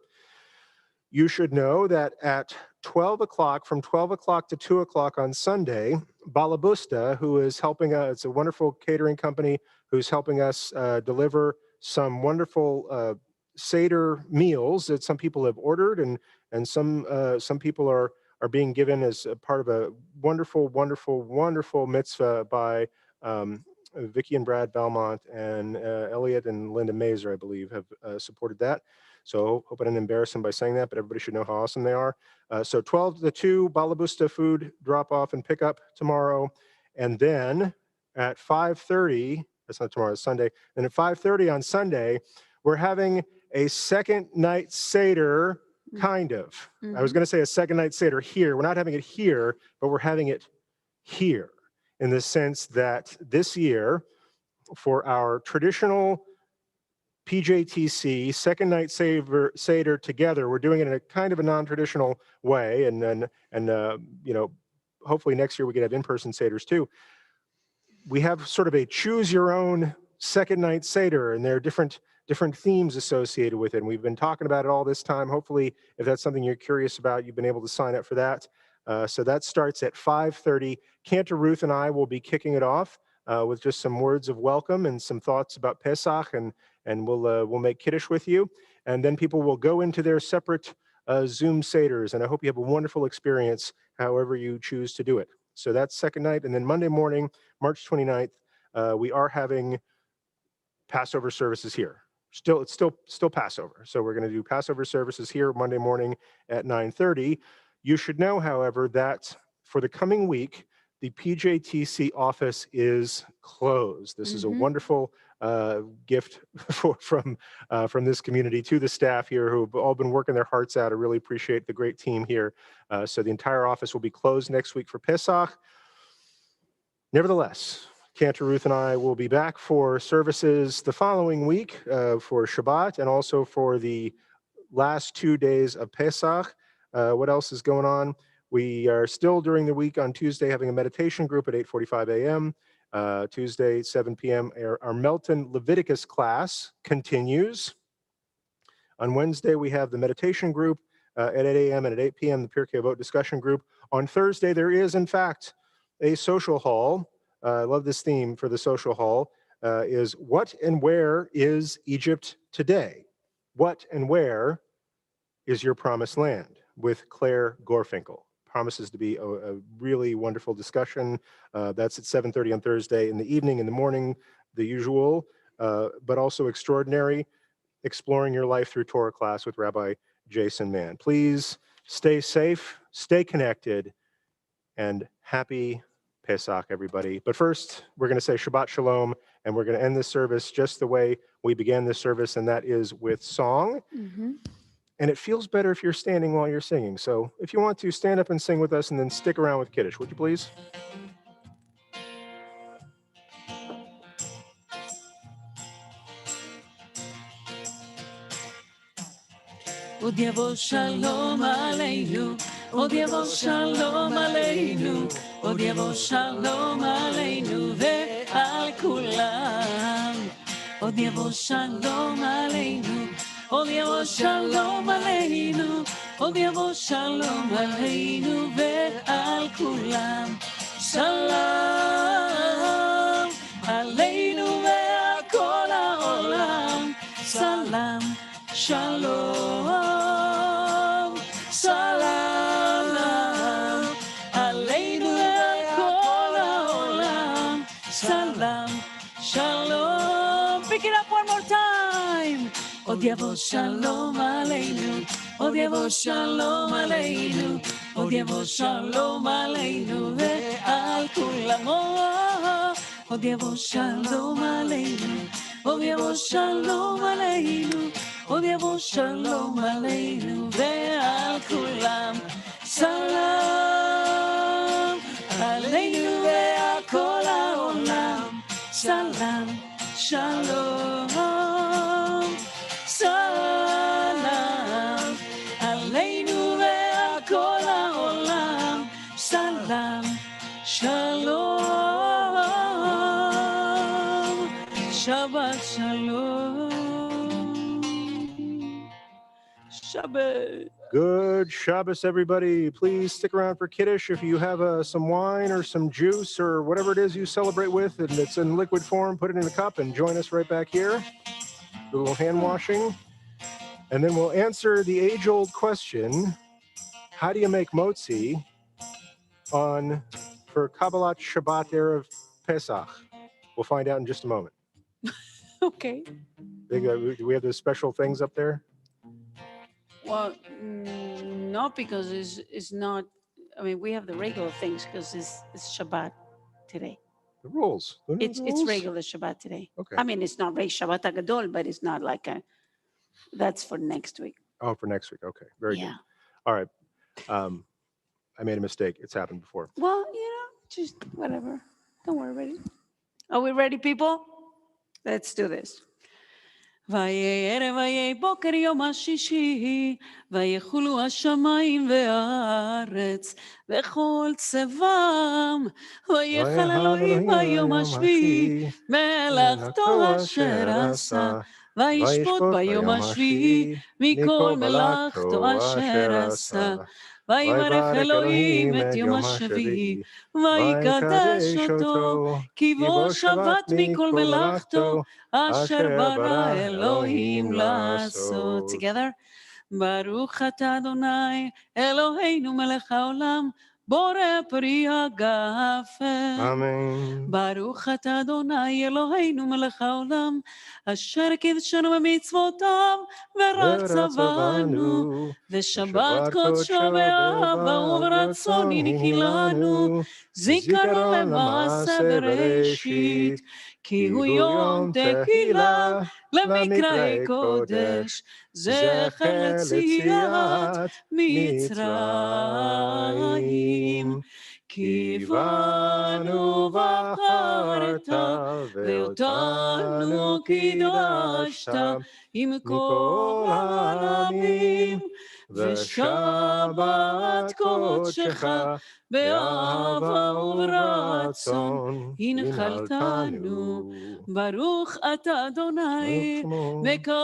You should know that at 12 o'clock, from 12 o'clock to 2 o'clock on Sunday, Balabusta, who is helping us, it's a wonderful catering company who's helping us deliver some wonderful Seder meals that some people have ordered, and some people are being given as a part of a wonderful, wonderful, wonderful mitzvah by Vicki and Brad Belmont, and Elliot and Linda Mazer, I believe, have supported that. So hope I didn't embarrass them by saying that, but everybody should know how awesome they are. So 12 to 2, Balabusta food drop off and pick up tomorrow. And then at 5:30, that's not tomorrow, it's Sunday. And at 5:30 on Sunday, we're having a second night Seder, kind of. I was going to say a second night Seder here. We're not having it here, but we're having it here in the sense that this year, for our traditional PJTC second night Seder together, we're doing it in a kind of a non-traditional way. And you know, hopefully next year we could have in-person Seders too. We have sort of a choose your own second night Seder, and there are different themes associated with it. And we've been talking about it all this time. Hopefully, if that's something you're curious about, you've been able to sign up for that. So that starts at 5:30. Cantor Ruth and I will be kicking it off with just some words of welcome and some thoughts about Pesach, and we'll make Kiddush with you. And then people will go into their separate Zoom Seders, and I hope you have a wonderful experience however you choose to do it. So that's second night. And then Monday morning, March 29th, we are having Passover services here. It's still Passover. So we're going to do Passover services here Monday morning at 9:30. You should know, however, that for the coming week, the PJTC office is closed. This is a wonderful gift from this community to the staff here who have all been working their hearts out. I really appreciate the great team here. So the entire office will be closed next week for Pesach. Nevertheless, Cantor Ruth and I will be back for services the following week for Shabbat and also for the last 2 days of Pesach. What else is going on? We are still during the week on Tuesday having a meditation group at 8:45 a.m. Tuesday, 7 p.m. Our Melton Leviticus class continues. On Wednesday, we have the meditation group at 8 a.m. and at 8 p.m. the Pirkei Avot discussion group. On Thursday, there is, in fact, a social hall. I love this theme for the social hall, is what and where is Egypt today? What and where is your promised land? With Claire Gorfinkel. Promises to be a really wonderful discussion. That's at 7:30 on Thursday in the evening, in the morning, the usual, but also extraordinary, Exploring Your Life Through Torah class with Rabbi Jason Mann. Please stay safe, stay connected, and happy Pesach, everybody. But first, we're going to say Shabbat Shalom, and we're going to end this service just the way we began this service, and that is with song. And it feels better if you're standing while you're singing. So if you want to, stand up and sing with us, and then stick around with Kiddush, would you please? עוד יבוא שלום עלינו, עוד יבוא שלום עלינו, עוד יבוא שלום עלינו ועל כולם. עוד יבוא שלום עלינו, עוד יבוא שלום עלינו, עוד יבוא שלום עלינו ועל כולם. שלום עלינו ועל כל העולם, סלם, שלום, סלם עלינו ועל כל העולם, סלם, שלום. Pick it up one more time. עוד יבוא שלום עלינו, עוד יבוא שלום עלינו, עוד יבוא שלום עלינו ועל כולם. עוד יבוא שלום עלינו, עוד יבוא שלום עלינו, עוד יבוא שלום עלינו ועל כולם. סלם עלינו ועל כל העולם, סלם, שלום, סלם עלינו ועל כל העולם, סלם, שלום, שבת שלום. Shabbat. Good Shabbos, everybody. Please stick around for Kiddush. If you have some wine or some juice or whatever it is you celebrate with, and it's in liquid form, put it in a cup and join us right back here. A little hand washing. And then we'll answer the age-old question, how do you make motzi for Kabbalat Shabbat Erev Pesach? We'll find out in just a moment. Okay. Do we have those special things up there? Well, no, because it's not. I mean, we have the regular things because it's Shabbat today. The rules. Don't know the It's rules? regular Shabbat today. Okay. I mean, it's not Shabbat Agadol, but it's not like a. That's for next week. Oh, for next week. Okay. Very Yeah. good. All right. I made a mistake. It's happened before. Well, just whatever. Don't worry about it. Are we ready, people? Let's do this. ויהי ערב ויהי בוקר יום השישי, ויחולו השמיים והארץ, וכל צבם, ויחל אלוהים ביום השביעי, מלאכתו אשר עשה, וישפוט ביום השביעי, מכל מלאכתו אשר עשה. ויברך אלוהים את יום השביעי, ויקדש אותו, כי בו שבת מכל מלאכתו, אשר ברא אלוהים לעשות. Together. ברוך אתה אדוני, אלוהינו מלך העולם, בורא פרי הגפן. Amen. ברוך אתה אדוני, אלוהינו מלך העולם, אשר קידשנו במצוותיו, ורצה בנו, ושבת קודשו באהבה וברצון הנקי לנו, זיכרון למעשה בראשית, כי הוא יום תהילה למקראי קודש, זכר ליציאת מצרים. כי בנו בחרת, ואותנו קידשת, עם כל העמים, ושבת קודשך, באהבה וברצון, הנחלתנו. ברוך אתה אדוני, מקדש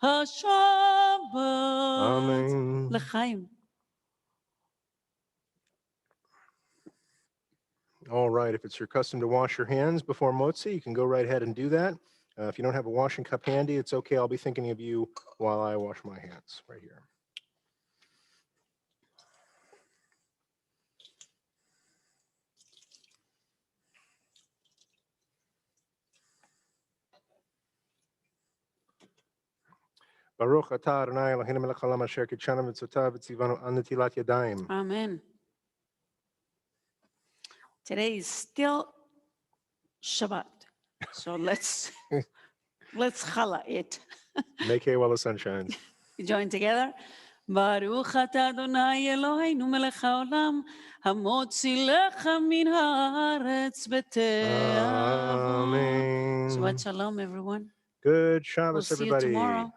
השבת. Amen. לחיים. All right. If it's your custom to wash your hands before motzi, you can go right ahead and do that. If you don't have a washing cup handy, it's okay. I'll be thinking of you while I wash my hands right here. Baruch atah Adonai Eloheinu melech haolam asher kitshanu mitzvotav v'tzivanu an netilat yadayim. Amen. Today is still Shabbat. So let's chala it. Make hay while the sun shines. Join together. ברוך אתה אדוני אלוהינו מלך העולם, המוציא לך מן הארץ בתאוות. Amen. Shabbat shalom, everyone. Good We'll Shabbos, see you everybody. tomorrow.